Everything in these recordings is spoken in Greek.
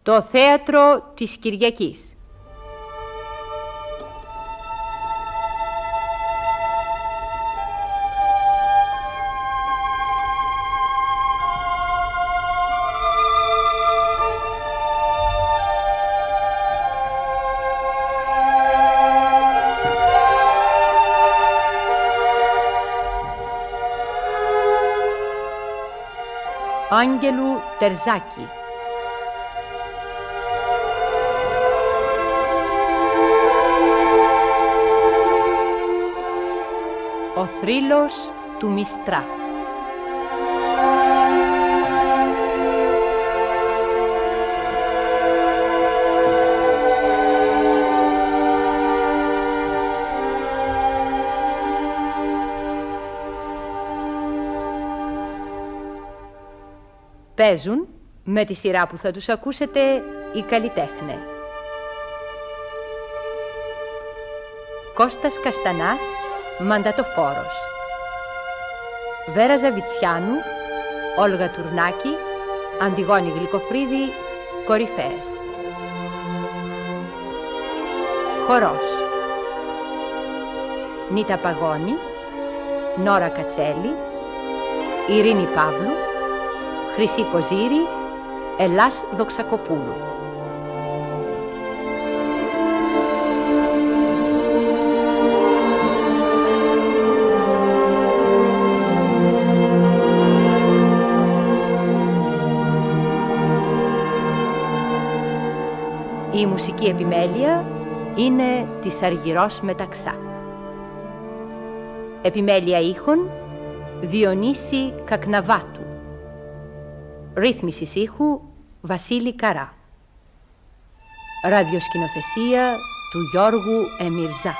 Το θέατρο της Κυριακής. Άγγελου Τερζάκη. Ο θρύλος του Μιστρά. Παίζουν, με τη σειρά που θα τους ακούσετε, οι καλλιτέχνες. Κώστας Καστανάς, μαντατοφόρος. Βέρα Ζαβιτσιάνου, Όλγα Τουρνάκη, Αντιγόνη Γλυκοφρίδη, κορυφαίες. Χορός. Νίτα Παγώνη, Νόρα Κατσέλη, Ειρήνη Παύλου, Χρυσή Κοζήρη, Ελλάς Δοξακοπούλου. Η μουσική επιμέλεια είναι της Αργυρός Μεταξά. Επιμέλεια ήχων Διονύση Κακναβάτου. Ρύθμισης ήχου Βασίλη Καρά. Ραδιοσκηνοθεσία του Γιώργου Εμιρζά.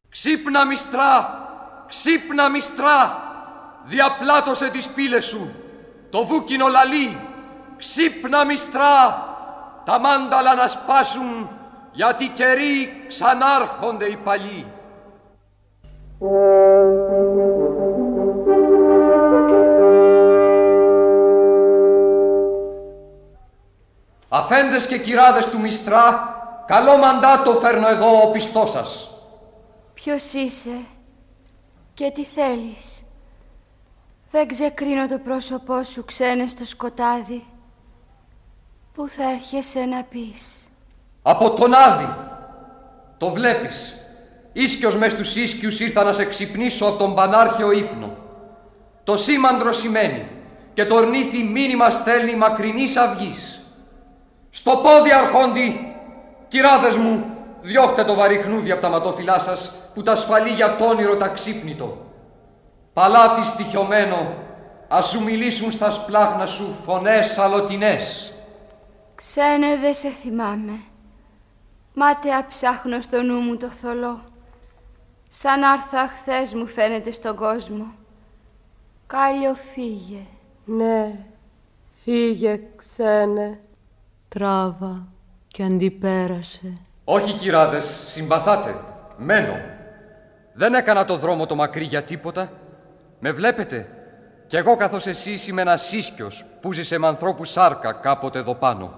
Ξύπνα Μιστρά, ξύπνα Μιστρά, διαπλάτωσε τις πύλες σου, το βούκινο λαλεί, ξύπνα Μιστρά, τα μάνταλα να σπάσουν, γιατί καιροί ξανάρχονται οι παλιοί. Αφέντες και κυράδες του Μιστρά, καλό μαντάτο φέρνω εδώ ο πιστός σας. Ποιος είσαι και τι θέλεις? Δεν ξεκρίνω το πρόσωπό σου, ξένε, στο σκοτάδι. Πού θα έρχεσαι να πεις? Από τον Άδη. Το βλέπεις. Ίσκιος μες τους ίσκιους ήρθα να σε ξυπνήσω από τον πανάρχαιο ύπνο. Το σήμαντρο σημαίνει και το ορνήθι μήνυμα στέλνει μακρινής αυγής. Στο πόδι αρχόντι, κυράδες μου, διώχτε το βαριχνούδι από τα ματόφυλά σας που τα ασφαλεί για τ' όνειρο τα ξύπνητο. Παλάτι στοιχειωμένο, ας σου μιλήσουν στα σπλάχνα σου φωνές αλωτινές. Ξένε, δε σε θυμάμαι. Μάταια ψάχνω στο νου μου το θολό. Σαν άρθα χθες μου φαίνεται στον κόσμο. Κάλλιο, φύγε. Ναι, φύγε, ξένε. Τράβα κι αντιπέρασε. Όχι, κυράδες, συμπαθάτε. Μένω. Δεν έκανα το δρόμο το μακρύ για τίποτα. Με βλέπετε. Κι εγώ καθώς εσείς είμαι ένας ίσκιος που ζήσε με ανθρώπου σάρκα κάποτε εδώ πάνω.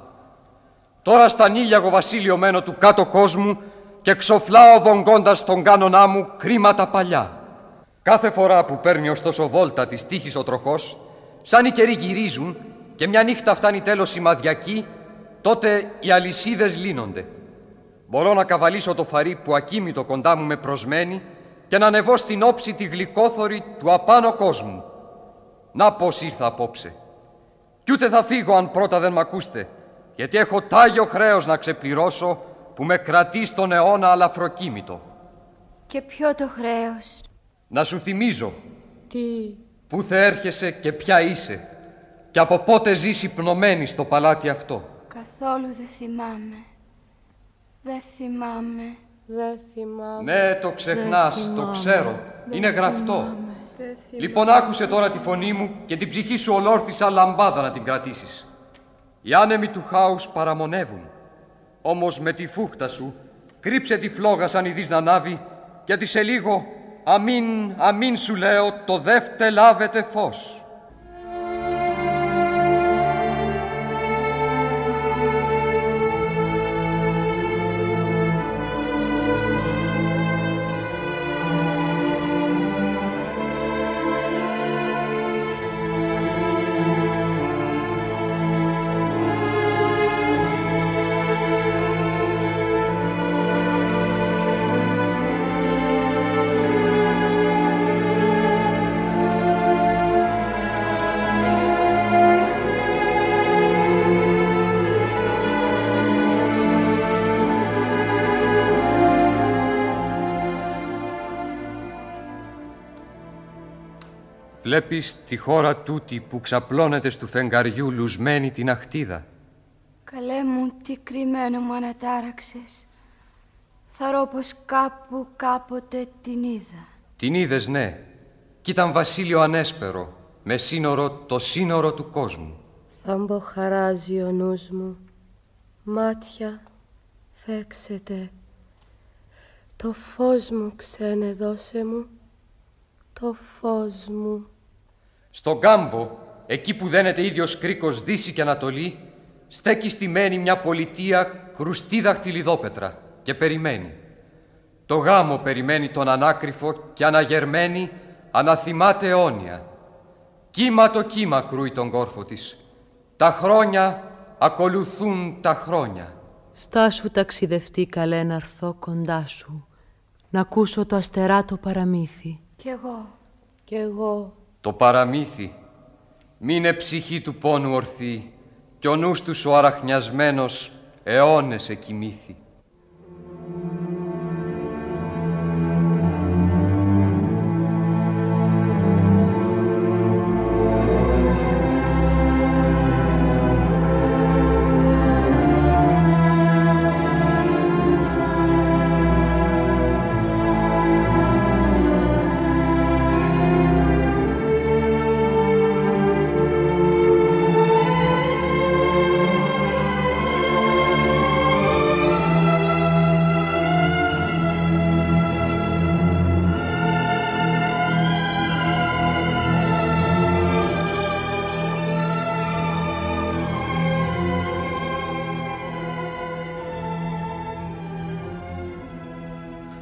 Τώρα στα νύλιαγο βασίλειο μένω του κάτω κόσμου και ξοφλάω βογγώντας τον κάνονά μου κρίματα παλιά. Κάθε φορά που παίρνει ωστόσο βόλτα της τύχης ο τροχός, σαν οι καιροί γυρίζουν και μια νύχτα φτάνει τέλος σημαδιακή, τότε οι αλυσίδες λύνονται. Μπορώ να καβαλήσω το φαρί που ακίμητο κοντά μου με προσμένει και να ανεβώ στην όψη τη γλυκόθωρη του απάνω κόσμου. Να πώς ήρθα απόψε. Κι ούτε θα φύγω αν πρώτα δεν μ' ακούστε, γιατί έχω τάγιο χρέος να ξεπληρώσω που με κρατεί στον αιώνα αλαφροκύμητο. Και ποιο το χρέος? Να σου θυμίζω. Τι? Πού θα έρχεσαι και ποια είσαι και από πότε ζεις υπνωμένη στο παλάτι αυτό. Καθόλου δεν θυμάμαι. Δεν θυμάμαι. Δεν θυμάμαι. Ναι, το ξεχνάς, το ξέρω. Είναι γραφτό. Λοιπόν, άκουσε τώρα τη φωνή μου και την ψυχή σου ολόρθησα λαμπάδα να την κρατήσεις. Οι άνεμοι του χάους παραμονεύουν. Όμως με τη φούχτα σου κρύψε τη φλόγα σαν ειδείς να ανάβει, γιατί σε λίγο, αμήν, αμήν σου λέω, το δεύτε λάβετε φως. Βλέπεις τη χώρα τούτη που ξαπλώνεται στου φεγγαριού λουσμένη την αχτίδα. Καλέ μου, τι κρυμμένο μου ανατάραξες. Θαρώ πως κάπου κάποτε την είδα. Την είδες, ναι. Κι ήταν βασίλειο ανέσπερο, με σύνορο το σύνορο του κόσμου. Θα μποχαράζει ο νους μου. Μάτια, φέξετε. Το φως μου, ξένε, δώσε μου. Το φως μου. Στον κάμπο, εκεί που δένεται ίδιος κρίκος Δύση και Ανατολή, στέκει στημένη μια πολιτεία κρουστή δαχτυλιδόπετρα και περιμένει. Το γάμο περιμένει τον ανάκρυφο και αναγερμένη αναθυμάται αιώνια. Κύμα το κύμα κρούει τον κόρφο της. Τα χρόνια ακολουθούν τα χρόνια. Στάσου ταξιδευτή καλέ να έρθω κοντά σου, να ακούσω το αστεράτο παραμύθι. Κι εγώ. Κι εγώ. Το παραμύθι μείνε ψυχή του πόνου ορθή κι ο νους τους ο αραχνιασμένος αιώνες εκοιμήθη.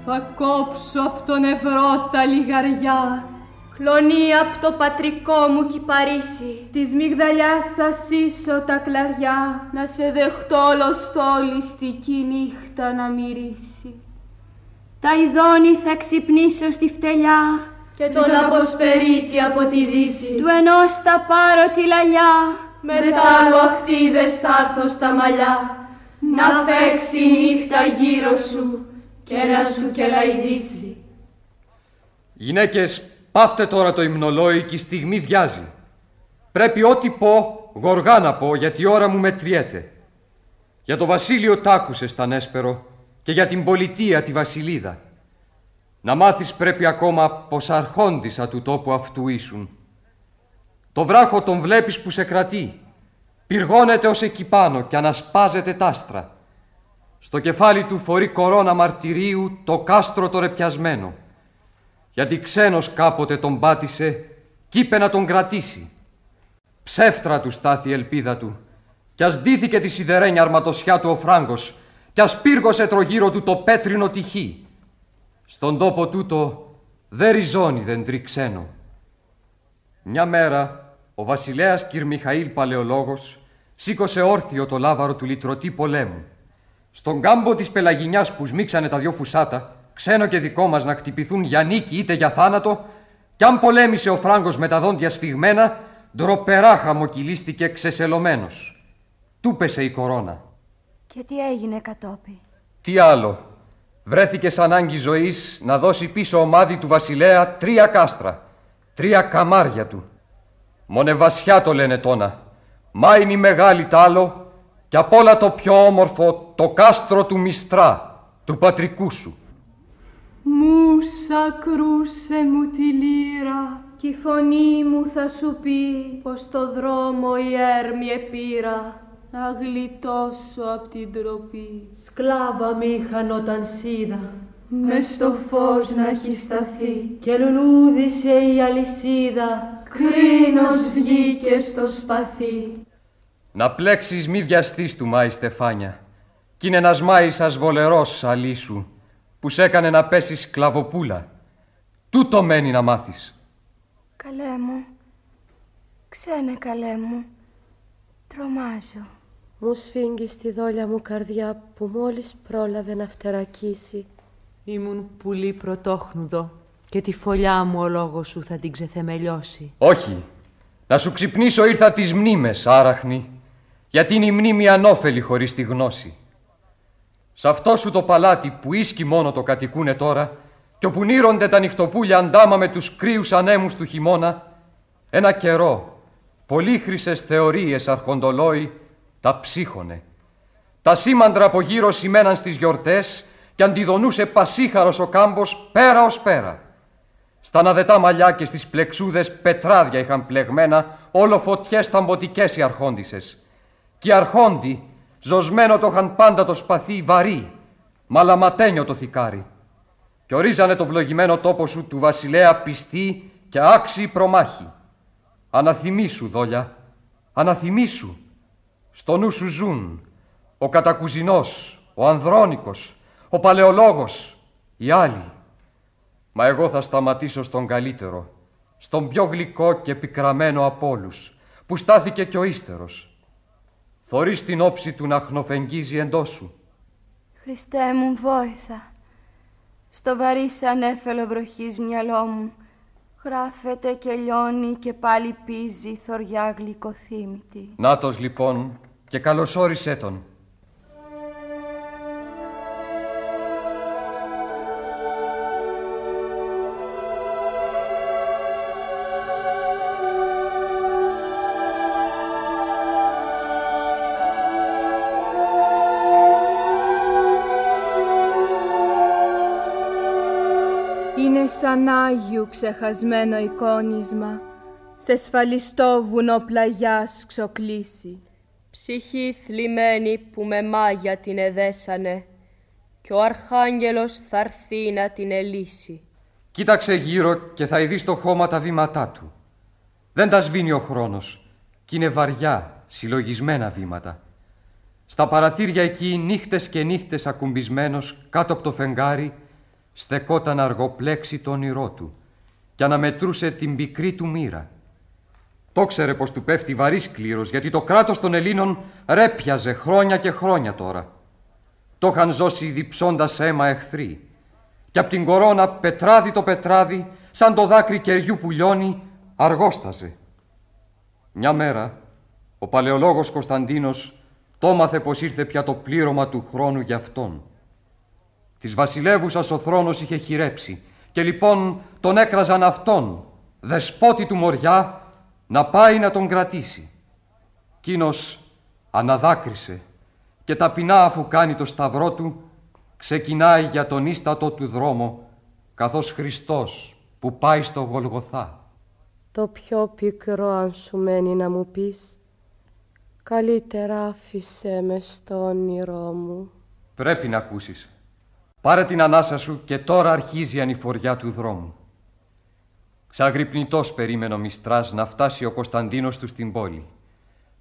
Θα κόψω απ' τον ευρώ τα λιγαριά, Χλωνεί απ' το πατρικό μου κυπαρίσι. της μυγδαλιάς θα σύσω τα κλαριά, να σε δεχτώ ολοστόλιστη κι η νύχτα να μυρίσει. Τα ειδώνει θα ξυπνήσω στη φτελιά Και τον αποσπερίτη από τη δύση, του ενός θα πάρω τη λαλιά. μετά αχτίδες θα έρθω στα μαλλιά, να φέξει η νύχτα γύρω σου και να σου κελαϊδήσει. Γυναίκες, πάυτε τώρα το υμνολόι κι η στιγμή βιάζει. Πρέπει ό,τι πω, γοργά να πω, γιατί η ώρα μου μετριέται. Για το βασίλειο τ' άκουσες, Τανέσπερο, και για την πολιτεία τη βασιλίδα. Να μάθεις πρέπει ακόμα πως αρχόντισσα του τόπου αυτού ήσουν. Το βράχο τον βλέπεις που σε κρατεί. Πυργώνεται ως εκεί πάνω και ανασπάζεται τ' άστρα. Στο κεφάλι του φορεί κορώνα μαρτυρίου το κάστρο το ρεπιασμένο. Γιατί ξένος κάποτε τον πάτησε κι είπε να τον κρατήσει. Ψεύτρα του στάθη η ελπίδα του. Κι ας ντύθηκε τη σιδερένια αρματοσιά του ο Φράγκος, κι ας πύργωσε τρογύρω του το πέτρινο τυχί. Στον τόπο τούτο δε ριζώνει δεντρί ξένο. Μια μέρα ο βασιλέας Κυρ Μιχαήλ Παλαιολόγος σήκωσε όρθιο το λάβαρο του λυτρωτή πολέμου. Στον κάμπο της Πελαγινιάς που σμίξανε τα δυο φουσάτα, ξένο και δικό μας να χτυπηθούν για νίκη είτε για θάνατο, κι αν πολέμησε ο Φράγκος με τα δόντια σφιγμένα, ντροπερά χαμοκυλίστηκε ξεσελωμένος. Του πέσε η κορώνα. Και τι έγινε κατόπι? Τι άλλο. Βρέθηκε σαν ανάγκη ζωής να δώσει πίσω ομάδι του βασιλέα 3 κάστρα, 3 καμάρια του. Μονεβασιά το λένε τόνα. Μα είναι η μεγάλη τ' άλλο, κι απ' όλα το πιο όμορφο το κάστρο του Μιστρά, του πατρικού σου. Μου σακρούσε μου τη λύρα κι η φωνή μου θα σου πει πως το δρόμο η έρμη επήρα να γλιτώσω απ' την τροπή. Σκλάβα μ' είχαν όταν σίδα, μες στο φως να έχει σταθεί και λουλούδισε η αλυσίδα, κρίνος βγήκε στο σπαθί. Να πλέξεις μη βιαστείς του Μάη Στεφάνια, κι είναι ένας Μάης βολερός αλήσου, που σ' έκανε να πέσεις σκλαβοπούλα. Τούτο μένει να μάθεις. Καλέ μου, ξένε καλέ μου, τρομάζω. μου σφίγγει στη δόλια μου καρδιά που μόλις πρόλαβε να φτερακίσει. Ήμουν πουλί πρωτόχνουδο και τη φωλιά μου ο λόγος σου θα την ξεθεμελιώσει. Όχι, να σου ξυπνήσω ήρθα τις μνήμες, άραχνη, γιατί είναι η μνήμη ανώφελη χωρίς τη γνώση. Σ' αυτό σου το παλάτι που ίσκι μόνο το κατοικούνε τώρα και όπου νύρονται τα νυχτοπούλια αντάμα με τους κρύους ανέμους του χειμώνα, ένα καιρό, πολύχρυσες θεωρίες αρχοντολόι τα ψύχωνε. Τα σήμαντρα από γύρω σημαίναν στις γιορτές και αντιδονούσε πασίχαρος ο κάμπος πέρα ως πέρα. Στα ναδετά μαλλιά και στις πλεξούδες πετράδια είχαν πλεγμένα όλο φωτιές θαμποτικές οι αρχόντισσες. Και οι αρχόντι ζωσμένο το είχαν πάντα το σπαθί βαρύ, μαλαματένιο το θικάρι. Και ορίζανε το βλογημένο τόπο σου του βασιλέα πιστή και άξιοι προμάχη. Αναθυμήσου, δόλια, αναθυμήσου. Στο νου σου ζουν ο Κατακουζινός, ο Ανδρώνικος, ο Παλαιολόγος, οι άλλοι. Μα εγώ θα σταματήσω στον καλύτερο, στον πιο γλυκό και πικραμένο από όλους, που στάθηκε κι ο ύστερος. Θωρείς την όψη του να χνοφεγγίζει εντός σου. Χριστέ μου, βόηθα. Στο βαρύ σαν έφελο βροχής μυαλό μου γράφεται και λιώνει και πάλι πίζει θωριά γλυκοθύμητη. Νάτος λοιπόν και καλωσόρισέ τον. Είναι σαν Άγιου ξεχασμένο εικόνισμα, σε σφαλιστό βουνό πλαγιάς ξοκλήσει. Ψυχή θλιμμένη που με μάγια την εδέσανε, κι ο Αρχάγγελος θα έρθει να την ελύσει. Κοίταξε γύρω και θα ειδείς το χώμα τα βήματά του. Δεν τα σβήνει ο χρόνος, κι είναι βαριά, συλλογισμένα βήματα. Στα παραθύρια εκεί νύχτες και νύχτες ακουμπισμένος κάτω από το φεγγάρι στεκόταν αργοπλέξει το όνειρό του και αναμετρούσε την πικρή του μοίρα. Το ξέρε πως του πέφτει βαρύς κλήρος, γιατί το κράτος των Ελλήνων ρέπιαζε χρόνια και χρόνια τώρα. Το είχαν ζώσει διψώντας αίμα εχθροί και απ' την κορώνα πετράδι το πετράδι, σαν το δάκρυ κεριού που λιώνει, αργόσταζε. Μια μέρα ο Παλαιολόγος Κωνσταντίνος τόμαθε πως ήρθε πια το πλήρωμα του χρόνου για αυτόν. Της βασιλεύουσας ο θρόνος είχε χειρέψει και λοιπόν τον έκραζαν αυτόν, δεσπότη του Μοριά, να πάει να τον κρατήσει. Κείνος αναδάκρυσε και ταπεινά αφού κάνει το σταυρό του, ξεκινάει για τον ίστατο του δρόμο, καθώς Χριστός που πάει στο Γολγοθά. Το πιο πικρό αν σου μένει να μου πεις, καλύτερα άφησέ με στο όνειρό μου. Πρέπει να ακούσεις. Πάρε την ανάσα σου και τώρα αρχίζει η ανηφοριά του δρόμου. Ξαγρυπνητός περίμενε ο Μιστράς να φτάσει ο Κωνσταντίνος του στην πόλη.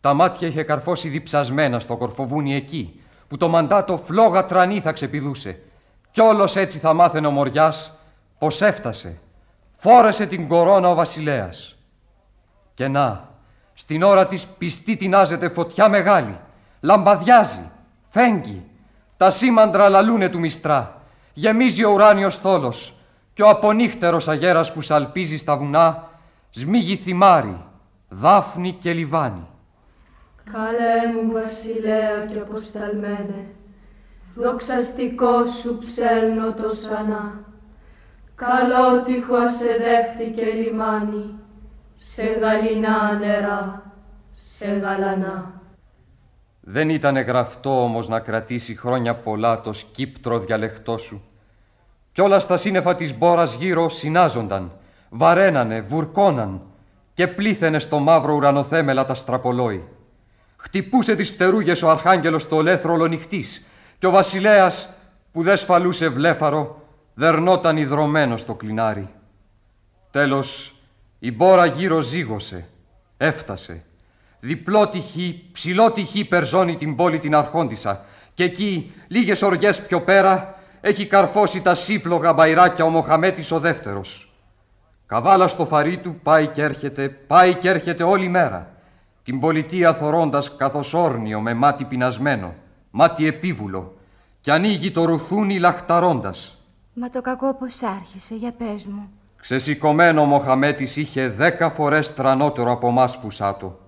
Τα μάτια είχε καρφώσει διψασμένα στο κορφοβούνι εκεί, που το μαντάτο φλόγα τρανή θα ξεπηδούσε. Κι όλος έτσι θα μάθαινε ο Μοριάς πως έφτασε. Φόρεσε την κορώνα ο βασιλέας. Και να, στην ώρα της πιστή τεινάζεται φωτιά μεγάλη. Λαμπαδιάζει, φέγγει. Τα σήμαντρα λαλούνε του Μιστρά. Γεμίζει ο ουράνιος θόλος. Κι ο απονύχτερος αγέρας που σαλπίζει στα βουνά σμίγει θυμάρι, δάφνη και λιβάνι. Καλέ μου βασιλέα και αποσταλμένε, δοξαστικό σου ψέλνω το σανά. Καλότυχο σε δέχτηκε λιμάνι, σε γαλινά νερά, σε γαλανά. Δεν ήτανε γραφτό όμως να κρατήσει χρόνια πολλά το σκύπτρο διαλεκτό σου. Κι όλα στα σύννεφα της μπόρας γύρω συνάζονταν, βαραίνανε, βουρκώναν και πλήθαινε στο μαύρο ουρανοθέμελα τα στραπολόι. Χτυπούσε τις φτερούγες ο αρχάγγελος το ολέθρο ολονυχτής και ο βασιλέας που δεν σφαλούσε βλέφαρο δερνόταν ιδρωμένο στο κλινάρι. Τέλος η μπόρα γύρω ζήγωσε, έφτασε. Διπλό τυχή, ψηλό τυχή περζώνει την πόλη την αρχόντισσα και εκεί λίγες οργές πιο πέρα έχει καρφώσει τα σύφλογα μπαϊράκια ο Μοχαμέτης ο δεύτερος. Καβάλα στο φαρί του πάει και έρχεται όλη μέρα. Την πολιτεία θωρώντας καθώς όρνιο με μάτι πεινασμένο, μάτι επίβουλο και ανοίγει το ρουθούνι λαχταρώντας. Μα το κακό πως άρχισε, για πες μου. Ξεσηκωμένο ο Μοχαμέτης είχε 10 φορές τρανότερο από μας φουσάτο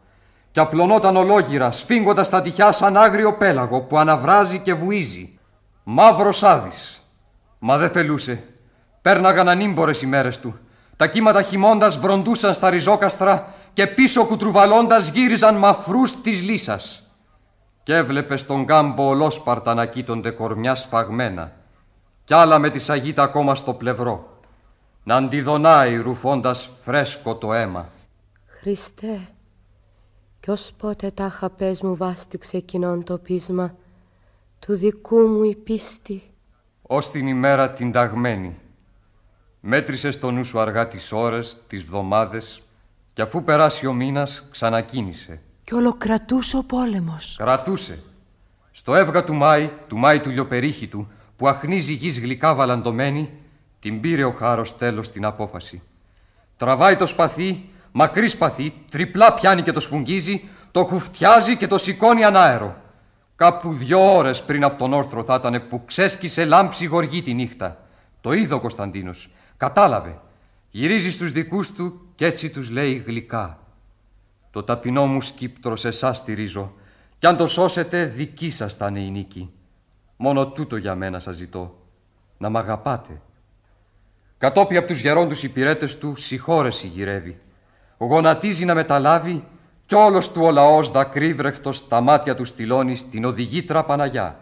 και απλωνόταν ολόγυρα σφίγγοντας τα τυχιά σαν άγριο πέλαγο που αναβράζει και βουίζει. Μαύρος άδης. Μα δεν θελούσε. Πέρναγαν ανήμπορες οι μέρες του. Τα κύματα χυμώντας βροντούσαν στα ριζόκαστρα και πίσω κουτρουβαλώντας γύριζαν μαφρούς της λύσας. Κι έβλεπε στον κάμπο ολόσπαρτα να κοίτονται κορμιά σφαγμένα κι άλλα με τη σαγίτα ακόμα στο πλευρό να αντιδονάει ρουφώντας φρέσκο το αίμα. Χριστέ, κι ως πότε τάχα πες μου βάστηξε εκείνον το πείσμα του δικού μου η πίστη. Ως την ημέρα την ταγμένη. Μέτρησε στο νου σου αργά τις ώρες, τις βδομάδες και αφού περάσει ο μήνας ξανακίνησε. Κι ολοκρατούσε ο πόλεμος. Κρατούσε. Στο έβγα του Μάη του λιοπερίχητου που αχνίζει γης γλυκά βαλαντωμένη, την πήρε ο χάρος τέλος την απόφαση. Τραβάει το σπαθί, μακρύ σπαθί, τριπλά πιάνει και το σφουγγίζει, το χουφτιάζει και το σηκώνει ανάερο. Κάπου 2 ώρες πριν από τον όρθρο θα ήτανε που ξέσκησε λάμψη γοργή τη νύχτα. Το είδε ο Κωνσταντίνος. Κατάλαβε. Γυρίζει στους δικούς του κι έτσι τους λέει γλυκά. Το ταπεινό μου σκύπτρο σε εσάς στηρίζω κι αν το σώσετε δική σας θα είναι η νίκη. Μόνο τούτο για μένα σας ζητώ. Να μ' αγαπάτε. Κατόπι από τους γερόντους υπηρέτες του συγχώρεση γυρεύει. Γονατίζει να μεταλάβει κι όλος του ο λαός δακρύβρεχτος στα μάτια του στυλώνει στην οδηγήτρα Παναγιά.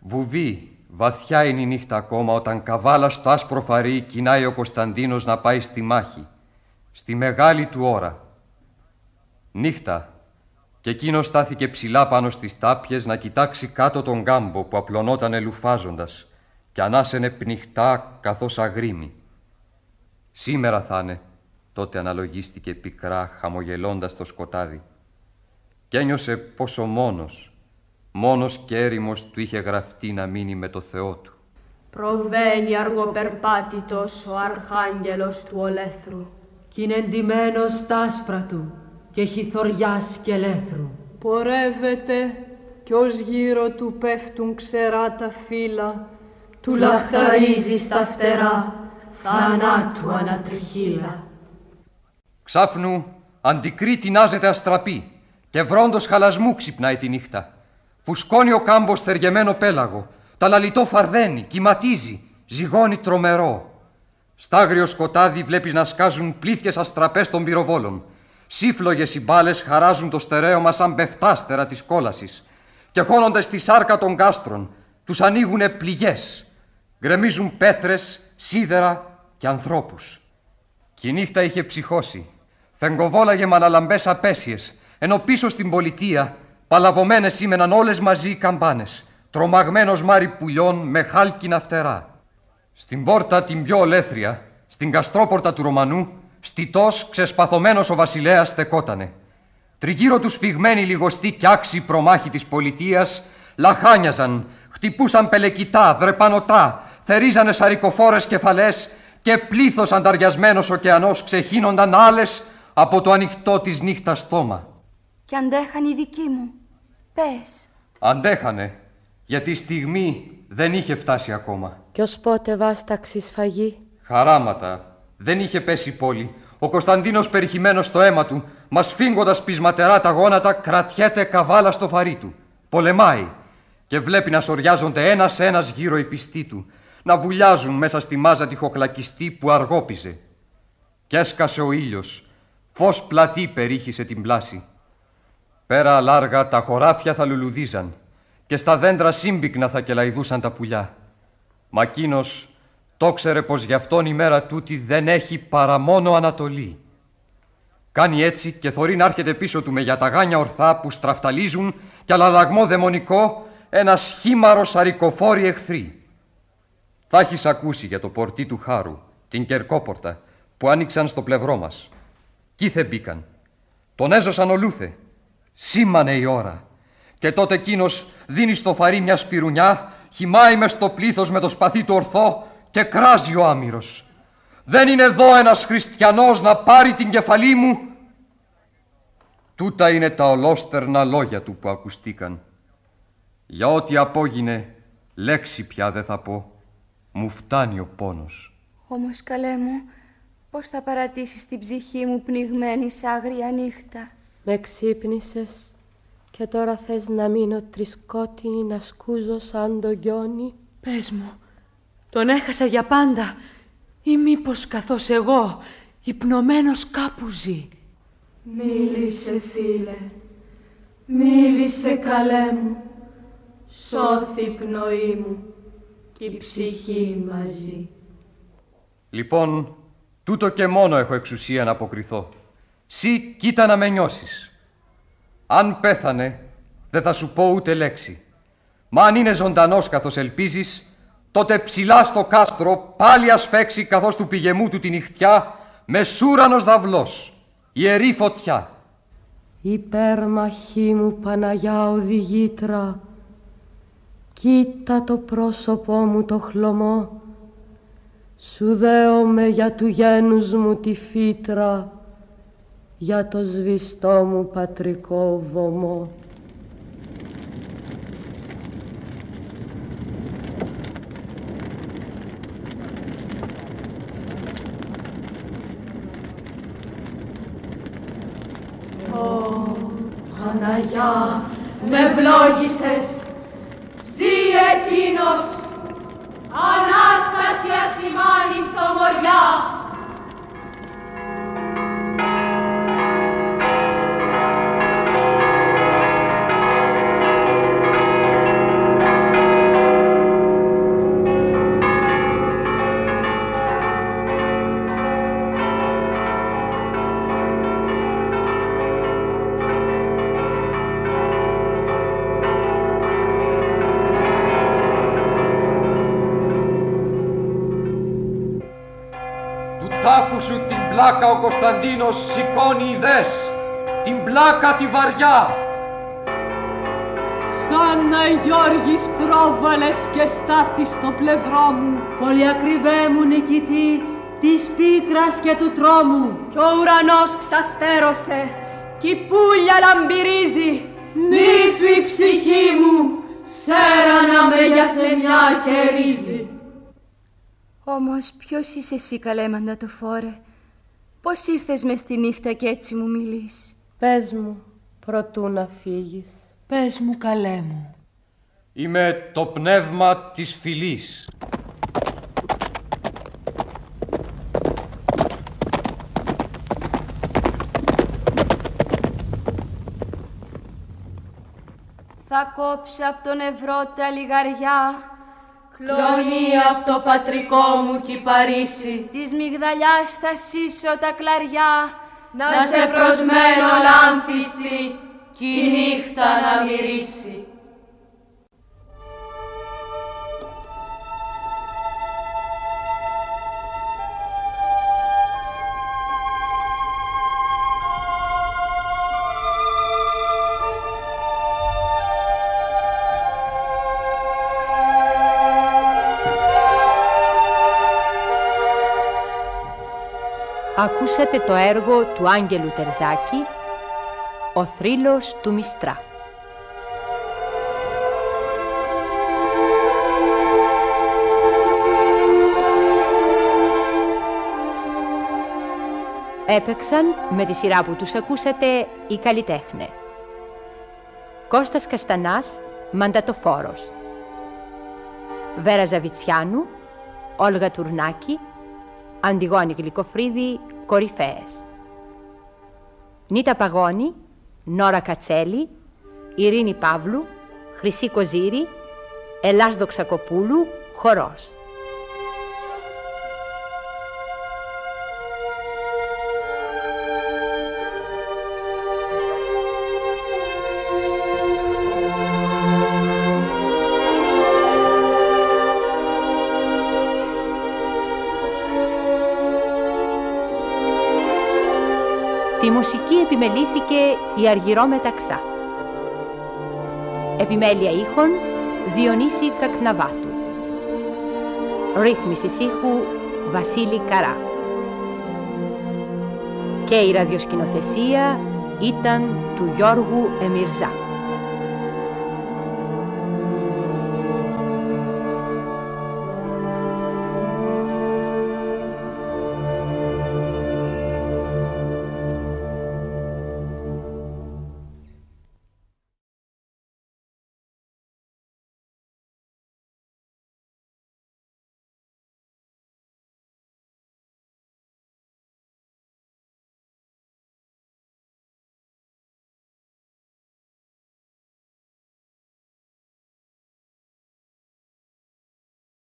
Βουβή, βαθιά είναι η νύχτα ακόμα όταν καβάλα στο άσπρο φαρί κοινάει ο Κωνσταντίνος να πάει στη μάχη, στη μεγάλη του ώρα. Νύχτα και εκείνος στάθηκε ψηλά πάνω στις τάπιες να κοιτάξει κάτω τον κάμπο που απλωνότανε λουφάζοντας κι ανάσαινε πνιχτά καθώς αγρίμη. Σήμερα θα είναι, τότε αναλογίστηκε πικρά χαμογελώντας το σκοτάδι κι ένιωσε πόσο μόνος και έρημος του είχε γραφτεί να μείνει με το Θεό του. Προβαίνει αργοπερπάτητος ο αρχάγγελος του ολέθρου κι είναι εντυμένος στα άσπρα του και έχει θωριάς και ελεύθρου. Πορεύεται κι ως γύρω του πέφτουν ξερά τα φύλλα, του λαχταρίζει στα φτερά θανάτου ανατριχύλα. Ξάφνου αντικρή τεινάζεται αστραπή και βρόντος χαλασμού ξυπνάει τη νύχτα. Φουσκώνει ο κάμπος θεργεμένο πέλαγο, τα λαλιτό φαρδένει, κυματίζει, ζυγώνει τρομερό. Στάγριο σκοτάδι βλέπεις να σκάζουν πλήθιες αστραπές των πυροβόλων. Σύφλογες οι μπάλες χαράζουν το στερέωμα σαν πεφτάστερα της κόλασης και χώνονται στη σάρκα των κάστρων, τους ανοίγουνε πληγές. Γκρεμίζουν πέτρες, σίδερα και ανθρώπους. Κι η νύχτα είχε ψυχώσει. φεγγοβόλαγε με αναλαμπές απέσιες, ενώ πίσω στην πολιτεία παλαβωμένες σήμαιναν όλες μαζί οι καμπάνες, τρομαγμένος μάρι πουλιών με χάλκινα φτερά. Στην πόρτα την πιο ολέθρια, στην καστρόπορτα του Ρωμανού, στιτός ξεσπαθωμένος ο βασιλέας στεκότανε. Τριγύρω τους φυγμένοι λιγοστοί κι άξιοι προμάχοι της πολιτείας λαχάνιαζαν, χτυπούσαν πελεκητά, δρεπανωτά, θερίζανε σαρικοφόρες κεφαλές και πλήθος ανταριασμένος ωκεανός ξεχύνονταν άλλες από το ανοιχτό της νύχτας στόμα. Κι αντέχαν οι δικοί μου. Πες. Αντέχανε, γιατί η στιγμή δεν είχε φτάσει ακόμα. Κι ως πότε βάσταξε σφαγή? Χαράματα. Δεν είχε πέσει η πόλη. Ο Κωνσταντίνος περιχυμένος στο αίμα του, μας φύγοντας πεισματερά τα γόνατα, κρατιέται καβάλα στο φαρί του. Πολεμάει και βλέπει να σοριάζονται ένας-ένας γύρω οι πιστοί του, να βουλιάζουν μέσα στη μάζα τη χοχλακιστή που αργόπιζε. Κι έσκασε ο ήλιος, φως πλατή περίχυσε την πλάση. Πέρα αλάργα τα χωράφια θα λουλουδίζαν και στα δέντρα σύμπυκνα θα κελαϊδούσαν τα πουλιά. Μα εκείνος το ξέρε πως γι' αυτόν η μέρα τούτη δεν έχει παρά μόνο Ανατολή. Κάνει έτσι και θωρεί να έρχεται πίσω του με γιαταγάνια ορθά που στραφταλίζουν κι αλλαλαγμό δαιμονικό ένα σχήμαρο σαρικοφόροι εχθροί. Θα έχεις ακούσει για το πορτί του Χάρου, την Κερκόπορτα, που άνοιξαν στο πλευρό μας. Κήθε μπήκαν. Τον έζωσαν ολούθε. Σήμανε η ώρα. Και τότε εκείνος δίνει στο φαρί μια σπυρουνιά, χυμάει μες στο πλήθος με το σπαθί του ορθό και κράζει ο άμυρος. Δεν είναι εδώ ένας χριστιανός να πάρει την κεφαλή μου? Τούτα είναι τα ολόστερνα λόγια του που ακουστήκαν. Για ό,τι απόγινε, λέξη πια δεν θα πω. Μου φτάνει ο πόνος. Όμως, καλέ μου, πώς θα παρατήσεις την ψυχή μου πνιγμένη σ' άγρια νύχτα? Με ξύπνησες και τώρα θες να μείνω τρισκότεινη να σκούζω σαν το γιόνι? Πες μου, τον έχασα για πάντα ή μήπως καθώς εγώ υπνωμένος κάπου ζει? Μίλησε, φίλε, μίλησε, καλέ μου, σώθη η πνοή μου και η ψυχή μαζί. Λοιπόν, τούτο και μόνο έχω εξουσία να αποκριθώ. Συ κοίτα να με νιώσεις. Αν πέθανε, δεν θα σου πω ούτε λέξη. Μα αν είναι ζωντανός καθώς ελπίζεις, τότε ψηλά στο κάστρο πάλι ας φέξει καθώς του πηγεμού του τη νυχτιά μεσούρανος δαυλός, ιερή φωτιά. Υπέρμαχή μου Παναγιά οδηγήτρα, κοίτα το πρόσωπό μου το χλωμό, σου δέομαι για του γένους μου τη φύτρα, για το σβηστό μου πατρικό βωμό. Παναγιά, με ευλόγησες, ζει εκείνος, Ανάσταση ασημάνει στο Μοριά. Τάφου σου την πλάκα ο Κωνσταντίνος σηκώνει ιδές, την πλάκα τη βαριά. Σαν να Γιώργης πρόβαλες και στάθη στο πλευρό μου, Πολυακριβέ μου νικητή της πίκρας και του τρόμου. κι ο ουρανός ξαστέρωσε κι η πουλια λαμπυρίζει. Νύφη ψυχή μου, σέρα να με για σεμιά κερίζει. Όμως ποιος είσαι εσύ, καλέ μαντατοφόρε? Πώς ήρθες μες στη νύχτα κι έτσι μου μιλείς? Πες μου, προτού να φύγεις. Πες μου, καλέ μου. Είμαι το πνεύμα της φυλής. Θα κόψω απ' τον ευρώ τα λιγαριά, Κλονί απ' το πατρικό μου κι Παρίσι. της μυγδαλιάς θα σύσω τα κλαριά, να σε προσμένω λάνθιστη κι η νύχτα να μυρίσει. Ακούσατε το έργο του Άγγελου Τερζάκη, «Ο θρύλος του Μιστρά». Έπαιξαν με τη σειρά που τους ακούσατε οι καλλιτέχνες: Κώστας Καστανάς, μαντατοφόρος; Βέρα Ζαβιτσιάνου, Όλγα Τουρνάκη, Αντιγόνη Γλυκοφρίδη, κορυφαίες; Νίτα Παγώνη, Νόρα Κατσέλη, Ειρήνη Παύλου, Χρυσή Κοζήρη, Ελλάς Δοξακοπούλου, χορός. Τη μουσική επιμελήθηκε η Αργυρό Μεταξά. Επιμέλεια ήχων Διονύση Κακναβάτου. Ρύθμισης ήχου Βασίλη Καρά. Και η ραδιοσκηνοθεσία ήταν του Γιώργου Εμιρζά.